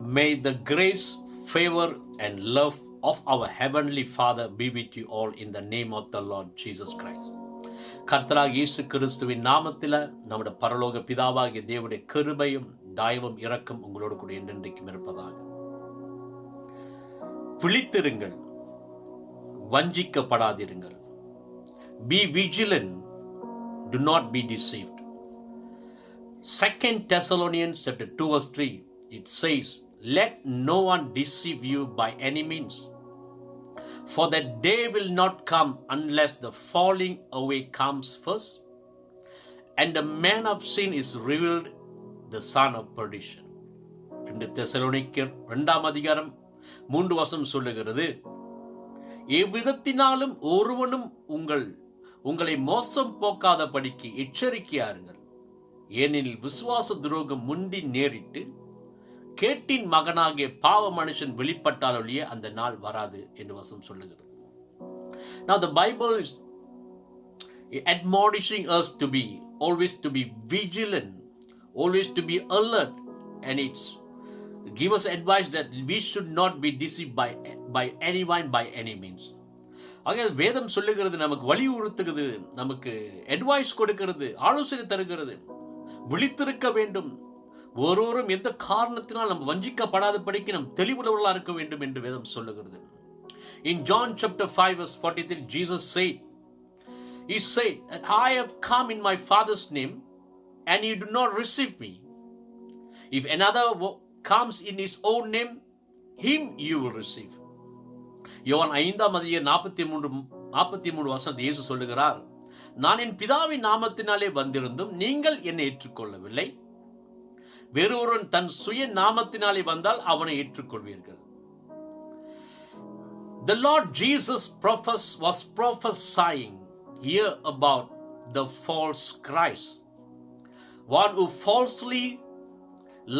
May the grace, favor, and love of our Heavenly Father be with you all in the name of the Lord Jesus Christ. கர்த்தராக இயேசு கிறிஸ்துவின் நாமத்தில் நம்முடைய பரலோக பிதாவாகிய தேவனுடைய கிருபையும் தயவும் இரக்கம் உங்களோடு கூட என்றென்றைக்கும் இருப்பதாக. விழித்திருங்கள், வஞ்சிக்கப்படாதிருங்கள். Be vigilant, do not be deceived. 2 Thessalonians chapter 2 verse 3, it says, let no one deceive you by any means, for that day will not come unless the falling away comes first, and the man of sin is revealed, the son of perdition. 2 தெசலோனிக்கர் 2 அதிகாரம் 3 வசனம் சொல்லுகிறது, எவ்விதத்தினாலும் ஒருவனும் உங்களை மோசம் போக்காதபடிக்கு எச்சரிக்கையாருங்கள். ஏனெனில் விசுவாச துரோகம் முந்தி நேரிட்டு கேட்டின் மகனாகிய பாவ மனுஷன் வெளிப்பட்டாலொழிய அந்த நாள் வராது என்று வசனம் சொல்லுகிறது. Now the Bible is admonishing us to be always to be vigilant, always to be alert, and it's give us advice that we should not be deceived by anyone by any means. ஆக வேதம் சொல்லுகிறது, நமக்கு வலியுறுத்துகிறது, நமக்கு advice கொடுக்கிறது, ஆலோசனை தருகிறது. விழித்திருக்க வேண்டும், ஒருவரும் எந்த காரணத்தினால் நம்ம வஞ்சிக்கப்படாதபடிக்கு நம் தெளிவுள்ளவர்களாக இருக்க வேண்டும் என்று வேதம் சொல்லுகிறது. In John chapter 5 verse 43, Jesus said, He said that I have come in my Father's name and you do not receive me. If another comes in his own name, him you will receive. யோவான் 5:43 வசனத்தில் இயேசு சொல்லுகிறார், நான் என் பிதாவின் நாமத்தினாலே வந்திருந்தும் நீங்கள் என்னை ஏற்றுக்கொள்ளவில்லை. வேறொருவன் தன் சுய நாமத்தினாலே வந்தால் அவனை ஏற்றுக்கொள்வீர்கள். The Lord Jesus was prophesying here about the false Christ, one who falsely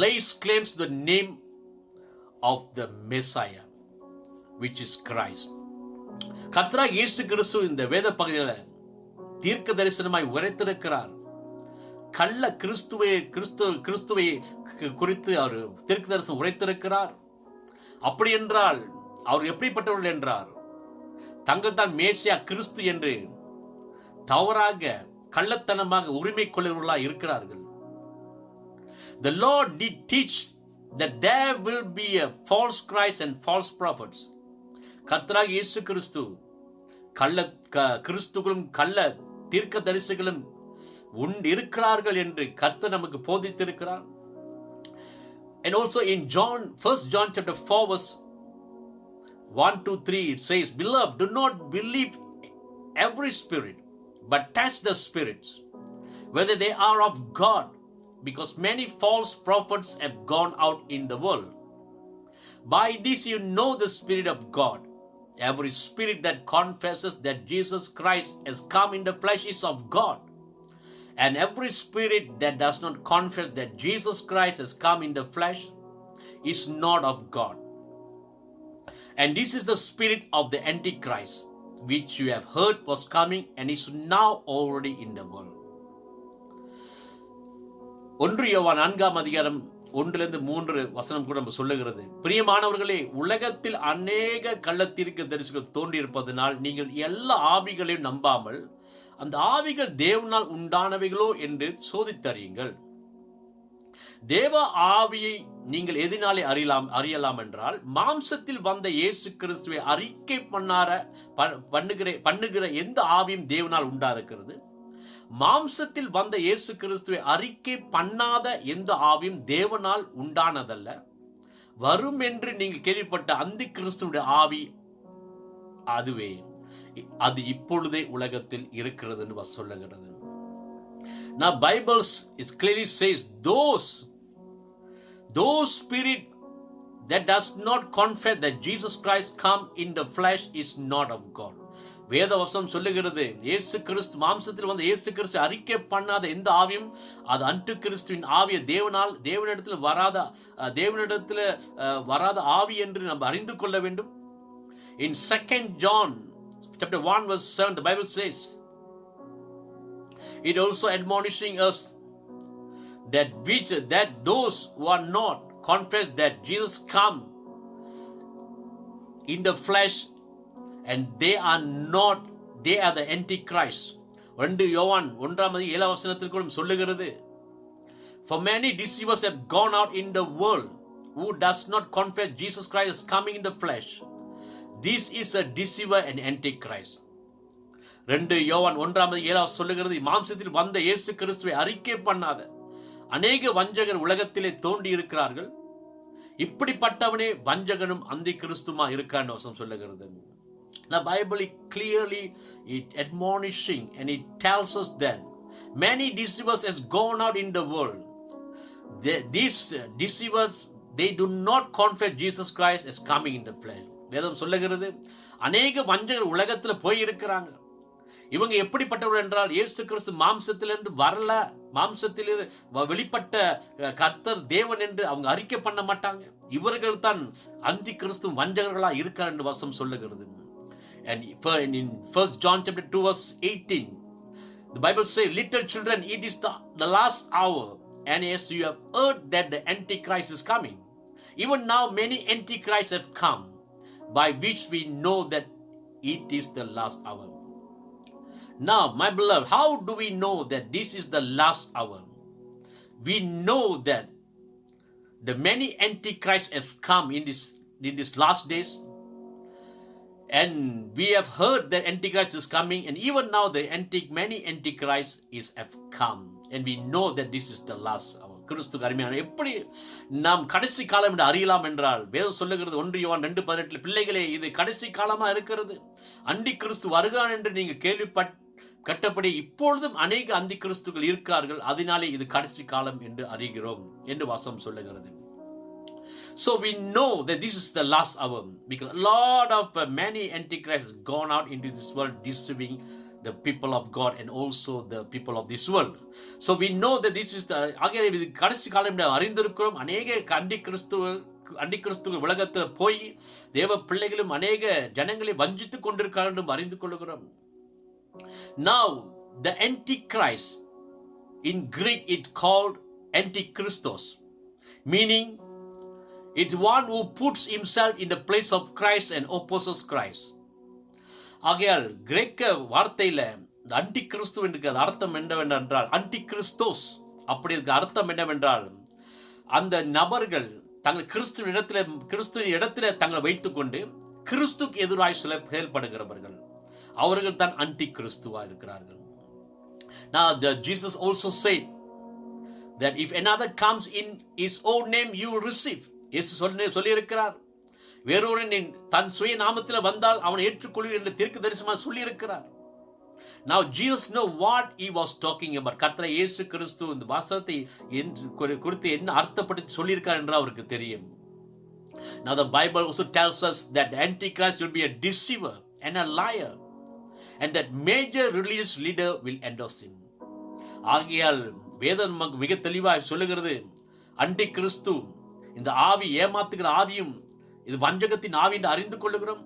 lays claims to the name of the Messiah, which is Christ. கர்த்தராகிய இயேசு கிறிஸ்து இந்த வேத பகுதியில தீர்க்க தரிசனமாய் உரைத்திருக்கிறார். கள்ள கிறிஸ்துவை குறித்து அவர் தீர்க்க தரிசனம் உரைத்திருக்கிறார். அப்படி என்றால் அவர் எப்படிப்பட்டவர்கள் என்றார், தங்கள் தான் மேசியா கிறிஸ்து என்று தவறாக கள்ளத்தனமாக உரிமை கொள்ளுவர்களாக இருக்கிறார்கள். The Lord did teach that there will be a false Christ and false prophets. கர்த்தராகிய இயேசு கிறிஸ்து கள்ள கிறிஸ்துகளும் கள்ள தீர்க்க தரிசிகளும் இருக்கிறார்கள் என்று கர்த்தர் நமக்கு போதித்திருக்கிறார். And also in 1 John chapter 4 verse 1-3 it says, beloved, do not believe every spirit, but test the spirits whether they are of God, because many false prophets have gone out in the world. By this you know the Spirit of God. Every spirit that confesses that Jesus Christ has come in the flesh is of God. And every spirit that does not confess that Jesus Christ has come in the flesh is not of God. And this is the spirit of the Antichrist, which you have heard was coming and is now already in the world. 1 யோவான் 4 அதிகாரம் 1-3 வசனம் கூட நம்ம சொல்லுகிறது, பிரியமானவர்களே, உலகத்தில் அநேக கள்ளத்தீர்க்க தரிசிகள் தோன்றியிருப்பதனால் நீங்கள் எல்லா ஆவிகளையும் நம்பாமல் அந்த ஆவிகள் தேவனால் உண்டானவைகளோ என்று சோதித்தறியுங்கள். தேவ ஆவியை நீங்கள் எதினாலே அறியலாம் என்றால், மாம்சத்தில் வந்த இயேசு கிறிஸ்துவை அறிக்கை பண்ணுகிற எந்த ஆவியும் தேவனால் உண்டாயிருக்கிறது. மாம்சத்தில் வந்த இயேசு கிறிஸ்துவை அறிக்கை பண்ணாத எந்த ஆவியும் தேவனால் உண்டானதல்ல. வரும் என்று நீங்கள் கேள்விப்பட்ட அந்தி கிறிஸ்துடைய ஆவி அதுவே, அது இப்பொழுதே உலகத்தில் இருக்கிறது என்று சொல்லுகிறது. Now Bible clearly says those spirit that does not confess that Jesus Christ come in the flesh is not of God. வேதவசனம் சொல்லுகிறது, இயேசு கிறிஸ்து மாம்சத்தில் வந்த இயேசு கிறிஸ்து அறிக்கை பண்ணாத எந்த ஆவியும் அது அன்டு கிறிஸ்துவின் ஆவிய தேவனிடத்தில் வராத ஆவி என்று நம்ம அறிந்து கொள்ள வேண்டும். In 2 John chapter 1 verse 7 the Bible says, it also admonishing us that those who are not confess that Jesus come in the flesh and they are the antichrist. 2 யோவான் 1:7 கூட சொல்லுகிறது, for many deceivers have gone out in the world who does not confess Jesus Christ is coming in the flesh. This is a deceiver and antichrist. 2 யோவான் 1:7 சொல்லுகிறது, மாம்சத்தில் வந்த இயேசு கிறிஸ்துவை அறிக்கை பண்ணாத அநேக வஞ்சகர் உலகத்திலே தோண்டி இருக்கிறார்கள். இப்படிப்பட்டவனே வஞ்சகனும் அந்தி கிறிஸ்துமா இருக்கான்னு வசனம் சொல்லுகிறது. The Bible clearly admonishing and it tells us that many deceivers has gone out in the world. These deceivers, they do not confess Jesus Christ as coming in the flesh. வேதம் சொல்லுகிறது, அநேக வஞ்சகர் உலகத்துல போய் இருக்கிறாங்க. இவங்க எப்படிப்பட்டவர் என்றால், இயேசு கிறிஸ்து மாம்சத்திலிருந்து வரல, மாம்சத்தில் வெளிப்பட்ட கர்த்தர் தேவன் என்று அவங்க அறிக்கை பண்ண மாட்டாங்க. இவர்கள் தான் அந்தி கிறிஸ்து வஞ்சகர்களா இருக்கார் என்று வசனம் சொல்லுகிறது. And in 1 John chapter 2 verse 18, the Bible says, little children, it is the last hour, and as you have heard that the antichrist is coming, even now many antichrists have come, by which we know that it is the last hour. Now, my beloved, how do we know that this is the last hour? We know that the many antichrists have come in this last days, and we have heard that antichrist is coming, and even now many antichrists have come, and we know that this is the last hour. கிறிஸ்து அருமையான, எப்படி நாம் கடைசி காலம் என்று அறியலாம் என்றால், வேதம் சொல்லுகிறது 1 யோவான் 2:18, பிள்ளைகளே இது கடைசி காலமா இருக்கிறது, அந்தி கிறிஸ்து வருகிறான் என்று நீங்க கட்டப்படி இப்பொழுதும் அநேக அந்தி கிறிஸ்துகள் இருக்கார்கள், அதனாலே இது கடைசி காலம் என்று அறிகிறோம் என்று வசனம் சொல்லுகிறது. So we know that this is the last hour because a lot of many antichrists gone out into this world deceiving the people of God and also the people of this world. So we know that this is the இது கடைசி காலம் என்று அறிந்திருக்கிறோம். அநேக அந்தி கிறிஸ்துவ உலகத்தில் போய் தேவ பிள்ளைகளும் அநேக ஜனங்களை வஞ்சித்துக் கொண்டிருக்கிறார்கள் என்று அறிந்து கொள்கிறோம். Now the antichrist, in Greek it called antichristos, meaning it's one who puts himself in the place of Christ and opposes Christ. ஆகையால் கிரேக்க வார்த்தையில இந்த அன்டி கிறிஸ்து என்று அர்த்தம் என்னவென்றால், அன்டி கிறிஸ்தோஸ் அப்படி இருக்க அர்த்தம் என்னவென்றால், அந்த நபர்கள் தங்கள் கிறிஸ்துவின் இடத்துல தங்களை வைத்துக் கொண்டு கிறிஸ்துக்கு எதிராய் செயல்படுகிறவர்கள், அவர்கள் தான் அன்டி கிறிஸ்துவா இருக்கிறார்கள். Now Jesus also said that if another comes in his own name you will receive. இயேசு சொல்லி இருக்கிறார், வேறொருவன் தன் சுய நாமத்தில் வந்தால் அவனை ஏற்றுக்கொள்வீர் என்று தீர்க்கதரிசனமாக சொல்லி இருக்கிறார். Now Jesus know what he was talking about. கர்த்தர் இயேசு கிறிஸ்து இந்த வாசகத்தை குறித்து என்ன அர்த்தப்படுத்தி சொல்லியிருக்கார் என்று அவருக்கு தெரியும். Now the Bible also tells us that the Antichrist will be a deceiver and a liar, and that major religious leader will endorse him. ஆகையால் வேதம் மிக தெளிவாக சொல்லுகிறது, அன்டி கிறிஸ்து இந்த ஆவி, ஏமாத்துகிற ஆவியும் இது வஞ்சகத்தின் ஆவி என்று அறிந்து கொள்ளுகிறோம்.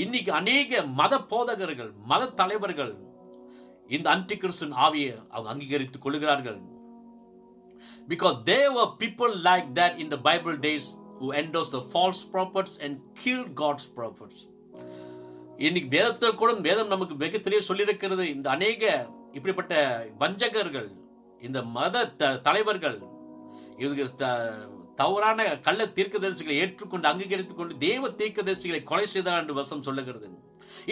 இன்னைக்கு அநேக மத போதகர்கள், மத தலைவர்கள் இந்த அன்டி கிறிஸ்துவின் ஆவியை அவங்க அங்கீகரித்துக் கொள்ளுகிறார்கள். Because there were people like that in the Bible days who endorsed the false prophets and killed God's prophets. இன்னைக்கு வேதத்தில் கூட வேதம் நமக்கு மிக தெளிவாக சொல்லியிருக்கிறது, இந்த அநேக இப்படிப்பட்ட வஞ்சகர்கள், இந்த மத தலைவர்கள் தவறான கள்ள தீர்க்கதரிசிகளை ஏற்றுக்கொண்டு அங்கீகரித்துக் கொண்டு தேவ தீர்க்கதரிசிகளை கொலை செய்தார் என்று வசனம் சொல்லுகிறது.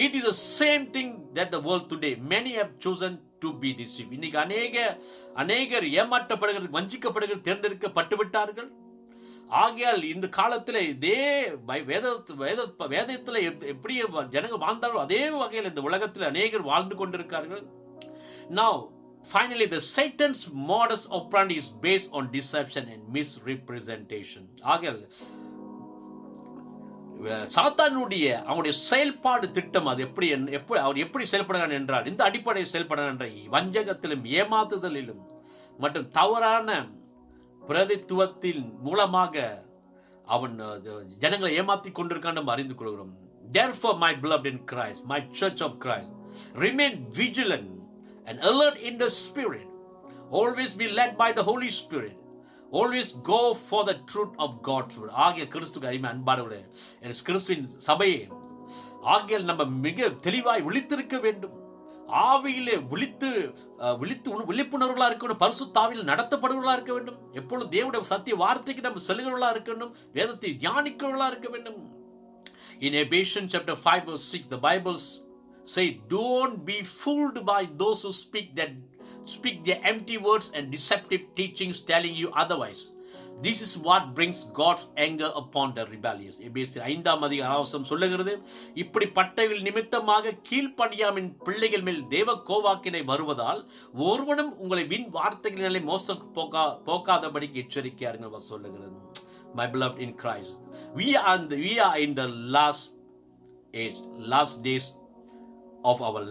It is the same thing that the world today many have chosen to be deceived. இன்னைக்கு அநேகர் ஏமாற்றப்படுகிறது, வஞ்சிக்கப்படுகிறது, தேர்ந்தெடுக்கப்பட்டு விட்டார்கள். ஆகையால் இந்த காலத்தில் இதே வேதத்தில் எப்படி ஜனங்கள் வாழ்ந்தாலும் அதே வகையில் இந்த உலகத்தில் அநேகர் வாழ்ந்து கொண்டிருக்கார்கள். Now finally, the Satan's modus operandi is based on deception and misrepresentation. ஆகையால் சாத்தானுடைய அவனுடைய செயல்பாடு திட்டம் அது அவர் எப்படி செயல்படுகிறான் என்றால், இந்த அடிப்படையில் செயல்படுகிறான் என்ற வஞ்சகத்திலும் ஏமாத்துதலிலும் மற்றும் தவறான பிரதித்துவத்தின் மூலமாக அவன் ஜனங்களை ஏமாற்றிக் கொண்டிருக்கான் நம்ம அறிந்து கொள்கிறோம். Therefore, my beloved in Christ, my church of Christ, remain vigilant and alert in the Spirit. Always be led by the Holy Spirit, Always go for the truth of God's word. ஆகிய கிறிஸ்துக்கு அருமை அன்பானவர்களே, கிறிஸ்துவின் சபையே, ஆகியால் நம்ம மிக தெளிவாய் விழித்திருக்க வேண்டும். ஆவியிலே விழிப்புணர்வுகளா இருக்க வேண்டும். பரிசுத்த ஆவியில் நடத்தப்படுவர்களா இருக்க வேண்டும். எப்பொழுதும் தேவனுடைய சத்திய வார்த்தைக்கு நம்ம செல்கிறவர்களா இருக்க வேண்டும். வேதத்தை தியானிக்கிறவர்களா இருக்க வேண்டும். In Ephesians chapter 5 verse 6, the Bible say, don't be fooled by those who speak their empty words and deceptive teachings telling you otherwise. This is what brings God's anger upon the rebellious. எபேசியர் 5ஆம் அதிகாரம் சொல்லுகிறது, இப்படிப்பட்டவர்கள் நிமித்தமாக கீழ்ப்படியாமின் பிள்ளைகள் மேல் தேவ கோவாக்கினை வருவதால் ஒருவனும் உங்களை வின் வார்த்தைகளினாலே மோசம் போக்காதபடிக்கு எச்சரிக்கையார்கள் சொல்லுகிறது. My beloved in Christ, we are in the last days of our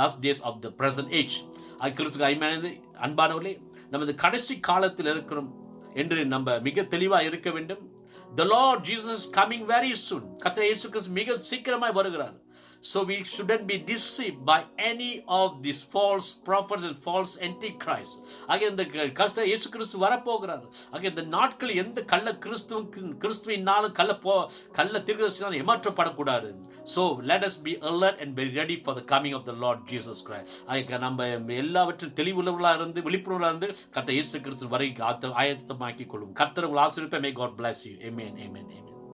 last days of the present age. கிறிஸ்துவுக்கு அன்பானவர்களே, நமது கடைசி காலத்தில் இருக்கிறோம் என்று நம்ம மிக தெளிவாக இருக்க வேண்டும். The Lord Jesus is coming very soon. கர்த்தர் இயேசு கிறிஸ்து மிக சீக்கிரமாய் வருகிறார். So we shouldn't be deceived by any of these false prophets and false antichrist. ஆகிய இந்த கர்த்தர் இயேசு கிறிஸ்து வரப்போகிறார். ஆகிய இந்த நாட்கள் எந்த கள்ள கிறிஸ்துவினாலும் கள்ள தீர்க்கதரிசியாலும் ஏமாற்றப்படக்கூடாது. So let us be alert and be ready for the coming of the Lord Jesus Christ. ஆகிய நம்ம எல்லாவற்றும் தெளிவுள்ளவர்களாக இருந்து விழிப்புணர்வுள்ளா இருந்து கர்த்தர் இயேசு கிறிஸ்து வருகைக்கு ஆயத்தமாக்கிக் கொள்ளும். கர்த்தர் உங்கள் ஆசீர்வதிப்பார். May God bless you. Amen. Amen. Amen.